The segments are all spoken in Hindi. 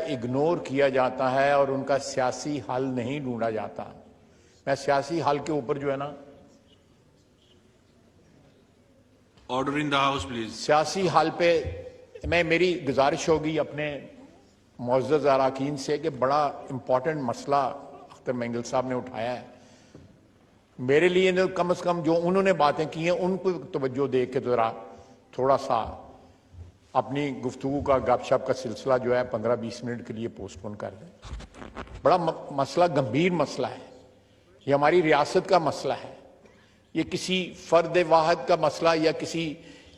इग्नोर किया जाता है और उनका सियासी हल नहीं ढूंढा जाता। मैं सियासी हल के ऊपर जो है ना, order in the house please. सियासी हल पे मेरी गुजारिश होगी अपने मुअज़्ज़ज़ अरकान से कि बड़ा इंपॉर्टेंट मसला अख्तर मेंगल साहब ने उठाया है। मेरे लिए तो कम से कम जो उन्होंने बातें की हैं उनको तवज्जो दे के जरा थोड़ा सा अपनी गुफ्तगू का गपशप का सिलसिला जो है 15-20 मिनट के लिए पोस्टपोन कर दें। बड़ा मसला, गंभीर मसला है। ये हमारी रियासत का मसला है। ये किसी फर्द वाहद का मसला या किसी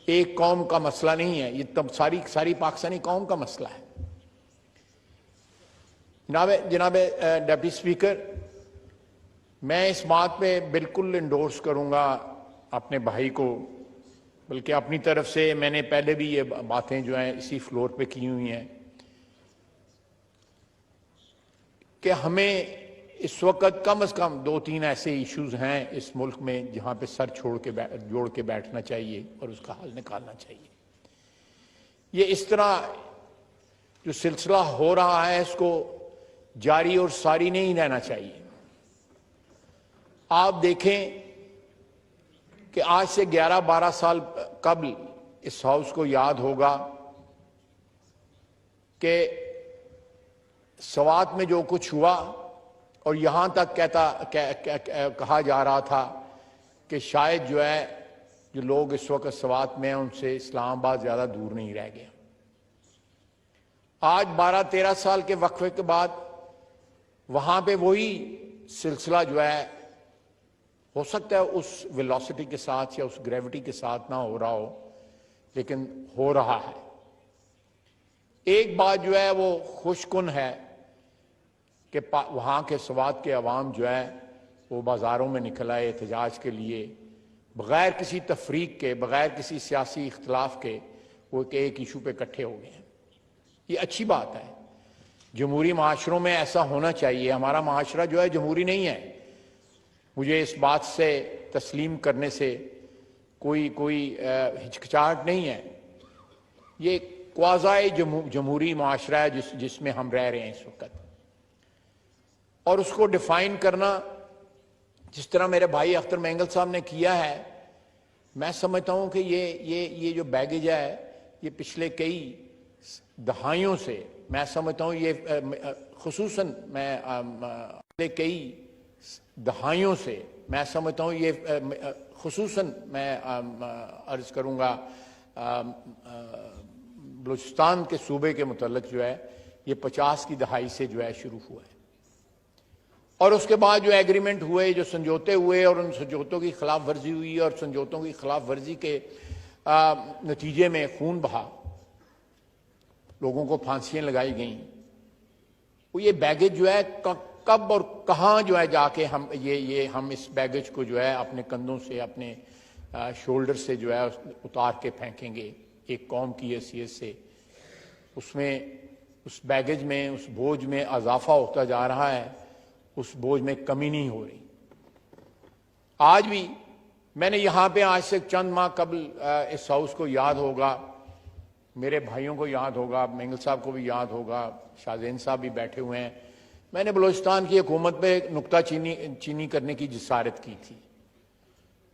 एक कौम का मसला नहीं है। ये तब सारी पाकिस्तानी कौम का मसला है। जनाब डिप्टी स्पीकर, मैं इस बात पे बिल्कुल इंडोर्स करूंगा अपने भाई को, बल्कि अपनी तरफ से मैंने पहले भी ये बातें जो हैं इसी फ्लोर पे की हुई हैं कि हमें इस वक्त कम से कम 2-3 ऐसे इश्यूज हैं इस मुल्क में जहां पे सर जोड़ के बैठना चाहिए और उसका हल निकालना चाहिए। ये इस तरह जो सिलसिला हो रहा है इसको जारी और सारी नहीं रहना चाहिए। आप देखें कि आज से 11-12 साल कबल इस हाउस को याद होगा कि सवात में जो कुछ हुआ और यहां तक कहा जा रहा था कि शायद जो है जो लोग इस वक्त सवात में हैं उनसे इस्लामाबाद ज्यादा दूर नहीं रह गया। आज 12-13 साल के वक्फे के बाद वहां पे वही सिलसिला जो है हो सकता है उस वेलोसिटी के साथ या उस ग्रेविटी के साथ ना हो रहा हो, लेकिन हो रहा है। एक बात जो है वो खुशकुन है कि वहां के सवात के अवाम जो है वो बाजारों में निकल आए एहतजाज के लिए, बगैर किसी तफरीक के, बगैर किसी सियासी इख्तलाफ के वो एक इशू पे इकट्ठे हो गए हैं। ये अच्छी बात है। जमहूरी माशरों में ऐसा होना चाहिए। हमारा माशरा जो है जमहूरी नहीं है। मुझे इस बात से तस्लीम करने से कोई हिचकिचाहट नहीं है। ये क्वाज़ाई जमहूरी माशरा है जिसमें हम रह रहे हैं इस वक्त, और उसको डिफाइन करना जिस तरह मेरे भाई अख्तर मेंगल साहब ने किया है, मैं समझता हूं कि ये जो बैगेज है ये पिछले कई दहाइयों से, मैं समझता हूं ये खुसूसन कई दहाइयों से मैं समझता हूं ये खुसूसन मैं अर्ज करूंगा बलूचिस्तान के सूबे के मुतल्लिक जो है ये 50 की दहाई से जो है शुरू हुआ है। और उसके बाद जो एग्रीमेंट हुए, जो समझौते हुए और उन समझौतों की खिलाफ वर्जी हुई और समझौतों की खिलाफ वर्जी के नतीजे में खून बहा, लोगों को फांसियां लगाई गई। वो ये बैगेज जो है कब और कहां जो है जाके हम इस बैगेज को जो है अपने कंधों से, अपने शोल्डर से जो है उतार के फेंकेंगे एक कौम की हैसियत से। उसमें उस बैगेज में, उस बोझ में इजाफा होता जा रहा है, उस बोझ में कमी नहीं हो रही। आज भी मैंने यहां पे आज से चंद माह कबल इस हाउस को याद होगा, मेरे भाइयों को याद होगा, मेंगल साहब को भी याद होगा, शाहजैन साहब भी बैठे हुए हैं, मैंने बलूचिस्तान की हुकूमत पे नुक्ता चीनी करने की जिसारत की थी।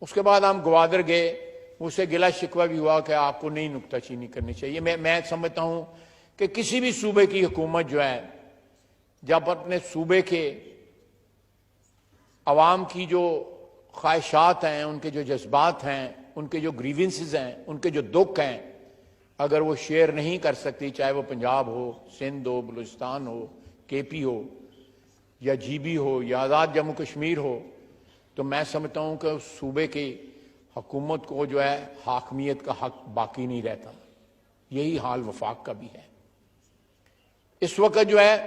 उसके बाद हम ग्वादर गए, मुझसे गिला शिकवा भी हुआ कि आपको नहीं नुक्ता चीनी करनी चाहिए। मैं समझता हूं कि किसी भी सूबे की हुकूमत जो है जब अपने सूबे के अवाम की जो ख्वाहिशात हैं, उनके जो जज्बात हैं, उनके जो ग्रीवेंसेस हैं, उनके जो दुख हैं, अगर वो शेयर नहीं कर सकती, चाहे वो पंजाब हो, सिंध हो, बलूचिस्तान हो, केपी हो या जीबी हो या आज़ाद जम्मू कश्मीर हो, तो मैं समझता हूं कि उस सूबे की हुकूमत को जो है हाकमियत का हक बाकी नहीं रहता। यही हाल वफाक का भी है। इस वक्त जो है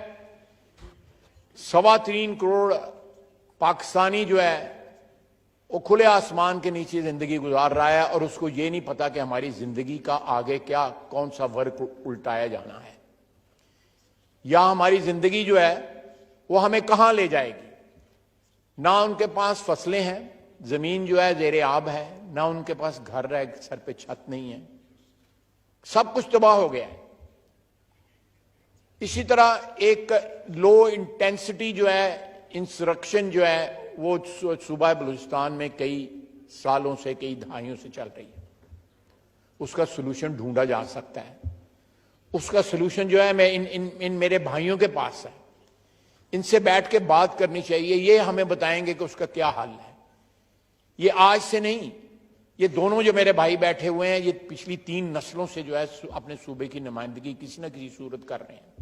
3.25 करोड़ पाकिस्तानी जो है वो खुले आसमान के नीचे जिंदगी गुजार रहा है और उसको ये नहीं पता कि हमारी जिंदगी का आगे क्या, कौन सा वर्क उल्टाया जाना है, या हमारी जिंदगी जो है वो हमें कहां ले जाएगी। ना उनके पास फसलें हैं, जमीन जो है जेरे आब है, ना उनके पास घर है, सर पे छत नहीं है, सब कुछ तबाह हो गया है। इसी तरह एक लो इंटेंसिटी जो है इंसरक्शन जो है वो सूबा बलूचिस्तान में कई सालों से, कई दहाइयों से चल रही है। उसका सलूशन ढूंढा जा सकता है। उसका सलूशन जो है मैं इन मेरे भाइयों के पास है, इनसे बैठ के बात करनी चाहिए। ये हमें बताएंगे कि उसका क्या हल है। ये आज से नहीं, ये दोनों जो मेरे भाई बैठे हुए हैं, ये पिछली 3 नस्लों से जो है अपने सूबे की नुमाइंदगी किसी न किसी सूरत कर रहे हैं।